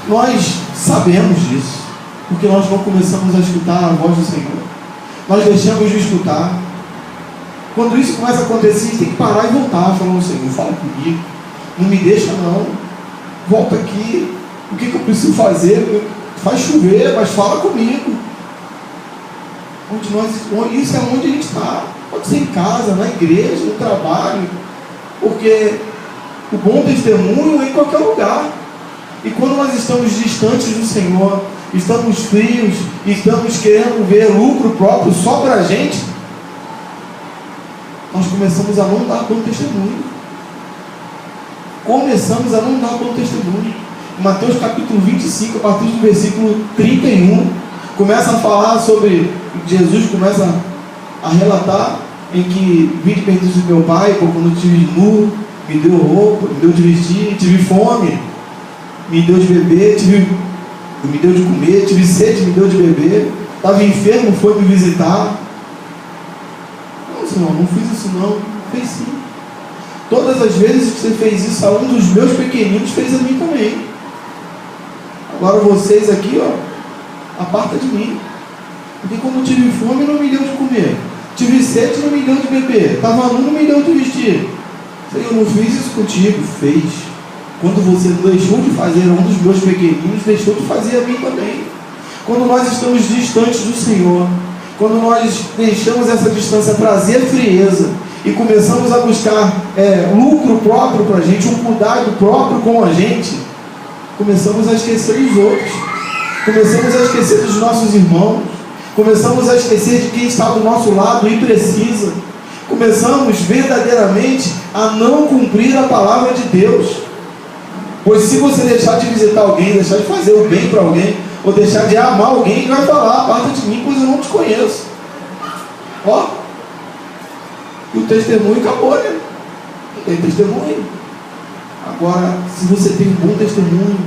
nós sabemos disso, porque nós não começamos a escutar a voz do Senhor. Nós deixamos de escutar. Quando isso começa a acontecer, a gente tem que parar e voltar, falando: Senhor, fala comigo, não me deixa não, volta aqui, o que eu preciso fazer? Faz chover, mas fala comigo. Isso é onde a gente está. Pode ser em casa, na igreja, no trabalho, porque o bom testemunho é em qualquer lugar. E quando nós estamos distantes do Senhor, estamos frios, estamos querendo ver lucro próprio só para a gente, nós começamos a não dar bom testemunho. Começamos a não dar bom testemunho. Em Mateus capítulo 25, a partir do versículo 31, começa a falar sobre, Jesus começa a relatar em que: vinde benditos do meu Pai, porque quando eu estive nu, me deu roupa, me deu de vestir, tive fome, me deu de beber, me deu de comer, tive sede, me deu de beber, estava enfermo, foi me visitar. Não, Senhor, não fiz isso não. Fez sim. Todas as vezes que você fez isso a um dos meus pequeninos, fez a mim também. Agora vocês aqui, aparta de mim, porque quando eu tive fome, não me deu de comer, tive sede, não me deu de beber, estava nu, não me deu de vestir. Senhor, eu não fiz isso contigo. Fez. Quando você deixou de fazer a um dos meus pequeninos, deixou de fazer a mim também. Quando nós estamos distantes do Senhor, quando nós deixamos essa distância trazer frieza e começamos a buscar lucro próprio para a gente, um cuidado próprio com a gente, começamos a esquecer os outros, começamos a esquecer dos nossos irmãos, começamos a esquecer de quem está do nosso lado e precisa, começamos verdadeiramente a não cumprir a palavra de Deus. Pois se você deixar de visitar alguém, deixar de fazer o bem para alguém, ou deixar de amar alguém, ele vai falar: aparta de mim, pois eu não te conheço. E o testemunho acabou, né? Não tem testemunho. Agora, se você tem um bom testemunho,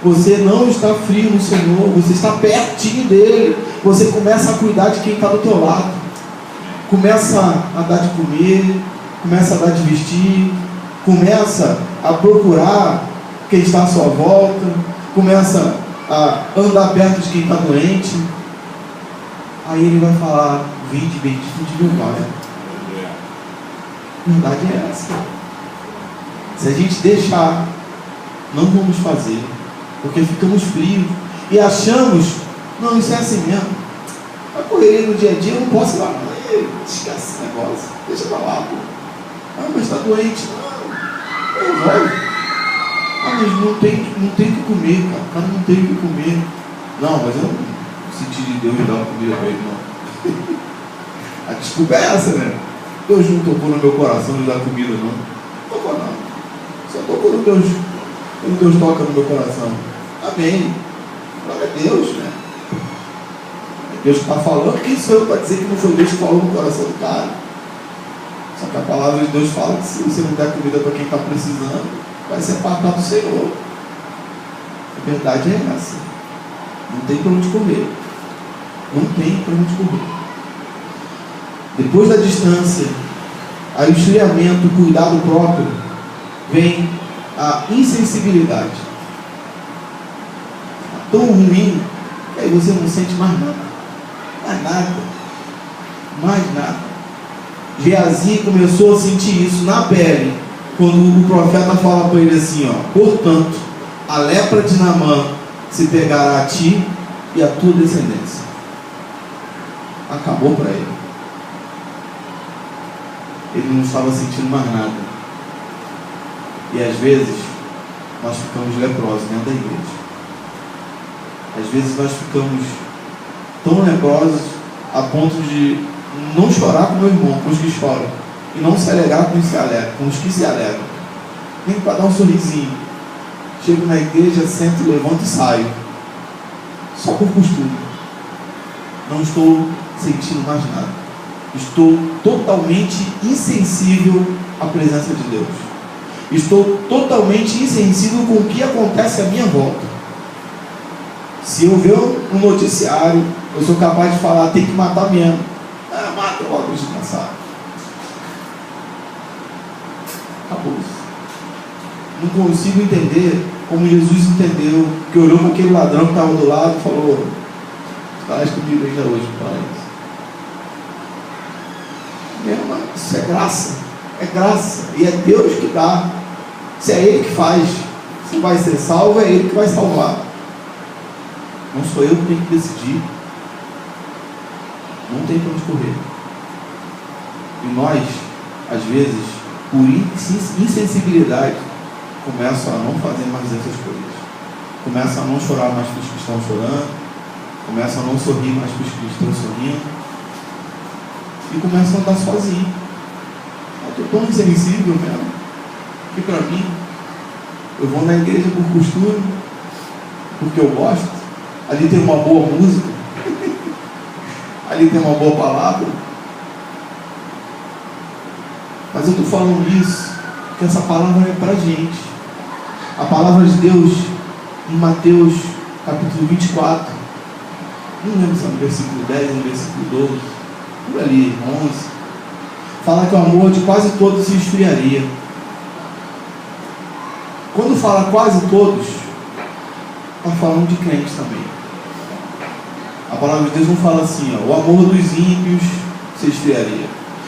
você não está frio no Senhor, você está pertinho dele, você começa a cuidar de quem está do teu lado, começa a dar de comer, começa a dar de vestir, começa a procurar quem está à sua volta, começa a andar perto de quem está doente. Aí ele vai falar: vinde bendito de meu Pai. A verdade é essa. Se a gente deixar, não vamos fazer, porque ficamos frios e achamos: não, isso é assim mesmo, vai correr no dia a dia, eu não posso ir lá, esquece esse negócio, deixa pra lá, pô. Mas está doente, não resolve. Mas não tem o que comer, cara. O cara não tem o que comer. Não, mas eu não senti de Deus dar uma comida para ele, não. A desculpa é essa, né? Deus não tocou no meu coração de dar comida, não. Não tocou, não. Só tocou no Deus. Quando Deus toca no meu coração. Amém. Glória a Deus, né? É Deus que está falando. Quem sou eu para dizer que não foi Deus que falou no coração do cara? Só que a palavra de Deus fala que se você não der comida para quem está precisando, vai ser apartado do Senhor. A verdade é essa. Não tem para onde correr. Não tem para onde correr. Depois da distância, aí o esfriamento, o cuidado próprio, vem a insensibilidade. Está tão ruim que aí você não sente mais nada. Mais nada. Mais nada. Geazi começou a sentir isso na pele, quando o profeta fala para ele assim: portanto, a lepra de Naamã se pegará a ti e a tua descendência. Acabou para ele. Ele não estava sentindo mais nada. E às vezes nós ficamos leprosos dentro da igreja. Às vezes nós ficamos tão leprosos a ponto de não chorar com o meu irmão, com os que choram, e não se alegrar com os que se alegram, nem para dar um sorrisinho. Chego na igreja, sento, levanto e saio, só por costume. Não estou sentindo mais nada. Estou totalmente insensível à presença de Deus. Estou totalmente insensível com o que acontece à minha volta. Se eu ver um noticiário, eu sou capaz de falar: tem que matar mesmo. Mata logo, descansar. Acabou isso. Não consigo entender como Jesus entendeu, que olhou para aquele ladrão que estava do lado e falou: estás comigo ainda hoje, Pai. Isso é graça. É graça. E é Deus que dá. Se é Ele que faz, se vai ser salvo, é Ele que vai salvar. Não sou eu que tenho que decidir. Não tem para onde correr. E nós, às vezes, por insensibilidade, começam a não fazer mais essas coisas. Começam a não chorar mais para os que estão chorando. Começam a não sorrir mais para os que estão sorrindo. E começam a andar sozinho. Eu estou tão insensível mesmo, que para mim, eu vou na igreja por costume, porque eu gosto. Ali tem uma boa música, ali tem uma boa palavra. Mas eu estou falando isso, porque essa palavra é para a gente. A palavra de Deus, em Mateus capítulo 24, não lembro se é no versículo 10 ou no versículo 12, por ali, 11, fala que o amor de quase todos se esfriaria. Quando fala quase todos, está falando de crentes também. A palavra de Deus não fala assim, ó, o amor dos ímpios se esfriaria.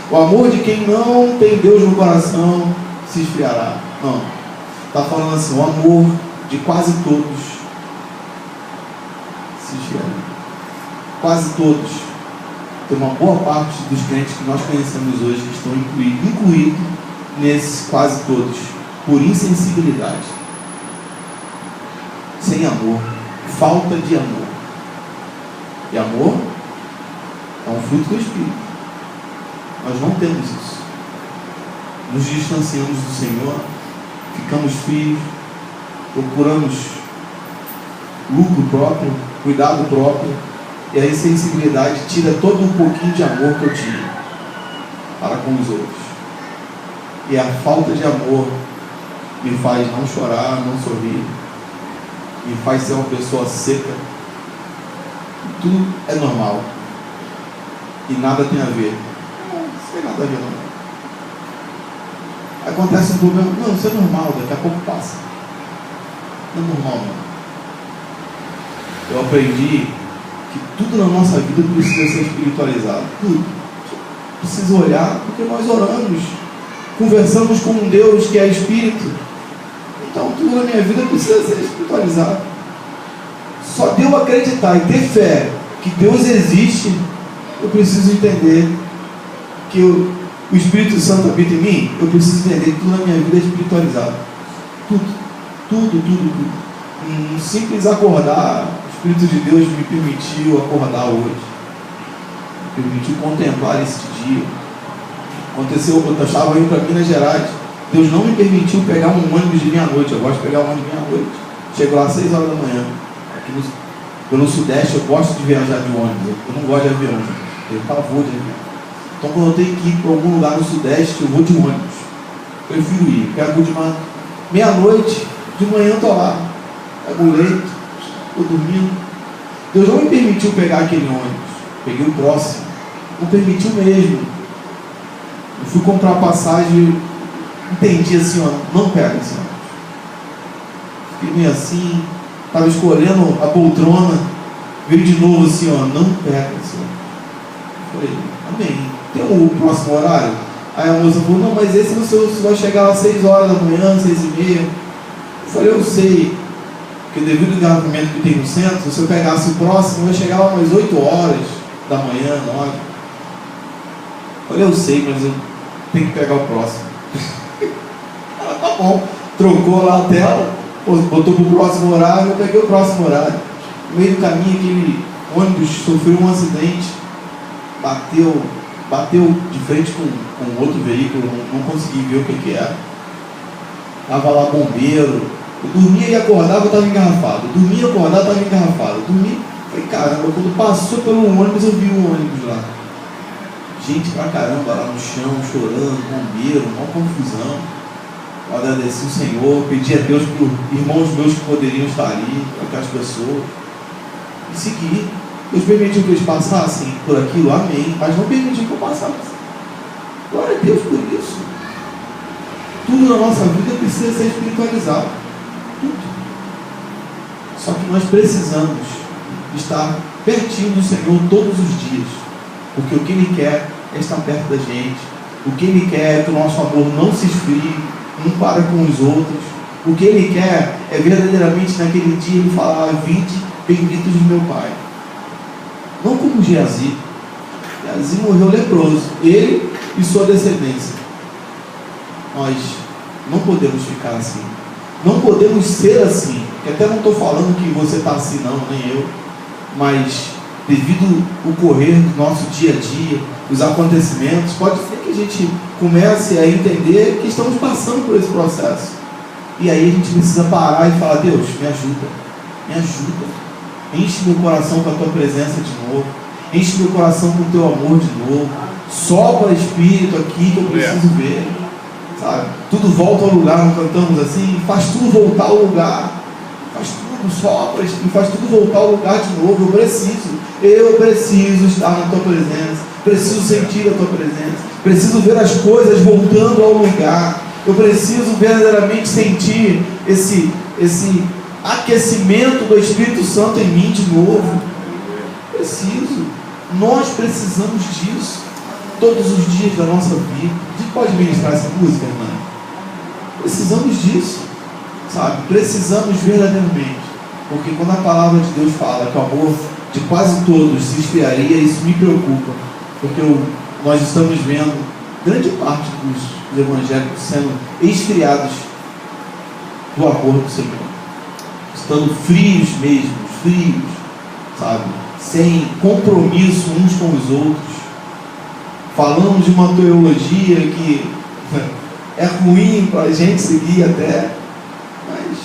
O amor de quem não tem Deus no coração se esfriará. Não. Está falando assim, o amor de quase todos se esfriaria. Quase todos. Tem uma boa parte dos crentes que nós conhecemos hoje que estão incluídos nesses quase todos, por insensibilidade, sem amor, falta de amor. E amor é um fruto do Espírito. Nós não temos isso. Nos distanciamos do Senhor, ficamos frios, procuramos lucro próprio, cuidado próprio, e a insensibilidade tira todo um pouquinho de amor que eu tinha para com os outros. E a falta de amor me faz não chorar, não sorrir, me faz ser uma pessoa seca. Tudo é normal e nada tem a ver. Não tem nada a ver, não. Acontece um problema, não, isso é normal, daqui a pouco passa. Não é normal, não. Eu aprendi que tudo na nossa vida precisa ser espiritualizado. Tudo. Precisa olhar, porque nós oramos, conversamos com um Deus que é Espírito. Então tudo na minha vida precisa ser espiritualizado. Só de eu acreditar e ter fé que Deus existe, eu preciso entender que o Espírito Santo habita em mim. Eu preciso entender que tudo na minha vida é espiritualizado. Tudo. Um simples acordar, o Espírito de Deus me permitiu acordar hoje, me permitiu contemplar esse dia. Aconteceu, eu estava indo para Minas Gerais, Deus não me permitiu pegar um ônibus de meia-noite. Eu gosto de pegar um ônibus de meia-noite. Chego lá às 6 horas da manhã. Aqui pelo Sudeste eu gosto de viajar de ônibus. Eu não gosto de avião, eu tenho pavor de avião. Então quando eu tenho que ir para algum lugar no Sudeste, eu vou de ônibus. Eu prefiro ir. Pego de meia-noite, de manhã eu estou lá. Pego o leito, estou dormindo. Deus não me permitiu pegar aquele ônibus. Peguei o próximo. Não permitiu mesmo. Eu fui comprar passagem, entendi assim, ó, não pega esse ônibus. Fiquei meio assim, estava escolhendo a poltrona, veio de novo assim, ó, não pega esse ônibus. Falei, amém. Tem o próximo horário? Aí a moça falou, não, mas esse você vai chegar às 6 horas da manhã, 6h30. Eu falei, eu sei, porque devido ao engarrafamento que tem no centro, se eu pegasse o próximo, eu ia chegar lá umas 8 horas da manhã, 9. Eu falei, eu sei, mas eu tenho que pegar o próximo. Ela, tá bom. Trocou lá a tela, botou para o próximo horário, eu peguei o próximo horário. No meio do caminho, aquele ônibus sofreu um acidente, bateu de frente com outro veículo, não consegui ver o que era. Estava lá bombeiro. Eu dormia e acordava, eu estava engarrafado. Dormia e acordava, estava engarrafado. Falei, caramba, quando passou pelo ônibus, eu vi um ônibus lá. Gente pra caramba lá no chão, chorando, bombeiro, uma confusão. Eu agradeci o Senhor, pedi a Deus por irmãos meus que poderiam estar ali, para aquelas pessoas. E segui. Deus permitiu que eles passassem por aquilo, amém. Mas não permitiu que eu passasse. Glória a Deus por isso. Tudo na nossa vida precisa ser espiritualizado. Tudo. Só que nós precisamos estar pertinho do Senhor todos os dias. Porque o que Ele quer é estar perto da gente. O que Ele quer é que o nosso amor não se esfrie, um para com os outros. O que Ele quer é verdadeiramente naquele dia Ele falar: vinde, benditos de meu Pai. Não como Geazi. Geazi morreu leproso, ele e sua descendência. Nós não podemos ficar assim. Não podemos ser assim. Que até não estou falando que você está assim não, nem eu. Mas devido ao correr do nosso dia a dia, os acontecimentos, pode ser que a gente comece a entender que estamos passando por esse processo. E aí a gente precisa parar e falar: Deus, me ajuda, me ajuda. Enche meu coração com a tua presença de novo. Enche meu coração com o teu amor de novo. Sopra Espírito aqui que eu preciso ver. Sabe? Tudo volta ao lugar, não cantamos assim? Faz tudo voltar ao lugar. Faz tudo, sopra e faz tudo voltar ao lugar de novo. Eu preciso estar na tua presença. Preciso sentir a tua presença. Preciso ver as coisas voltando ao lugar. Eu preciso verdadeiramente sentir esse aquecimento do Espírito Santo em mim de novo. Preciso. Nós precisamos disso todos os dias da nossa vida. A gente pode ministrar essa música, irmã? Precisamos disso, sabe? Precisamos verdadeiramente. Porque quando a palavra de Deus fala que o amor de quase todos se esfriaria, isso me preocupa. Porque nós estamos vendo grande parte dos evangélicos sendo esfriados do amor do Senhor. Estando frios mesmo, frios, sabe? Sem compromisso uns com os outros. Falamos de uma teologia que é ruim para a gente seguir até, mas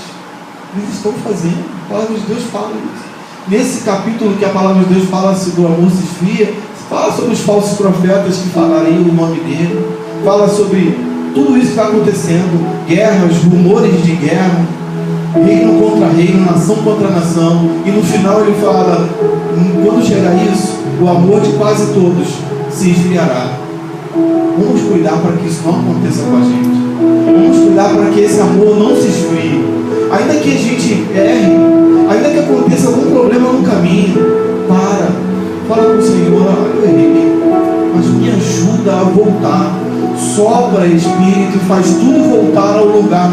eles estão fazendo. A palavra de Deus fala isso. Nesse capítulo que a palavra de Deus fala sobre o amor se esfria, fala sobre os falsos profetas que falariam o nome dele, fala sobre tudo isso que está acontecendo, guerras, rumores de guerra, reino contra reino, nação contra nação, e no final ele fala: quando chegar isso, o amor de quase todos se esfriará. Vamos cuidar para que isso não aconteça com a gente. Vamos cuidar para que esse amor não se esfrie. Ainda que a gente erre, ainda que aconteça algum problema no caminho, fala com o Senhor: eu errei, mas me ajuda a voltar. Sopra Espírito e faz tudo voltar ao lugar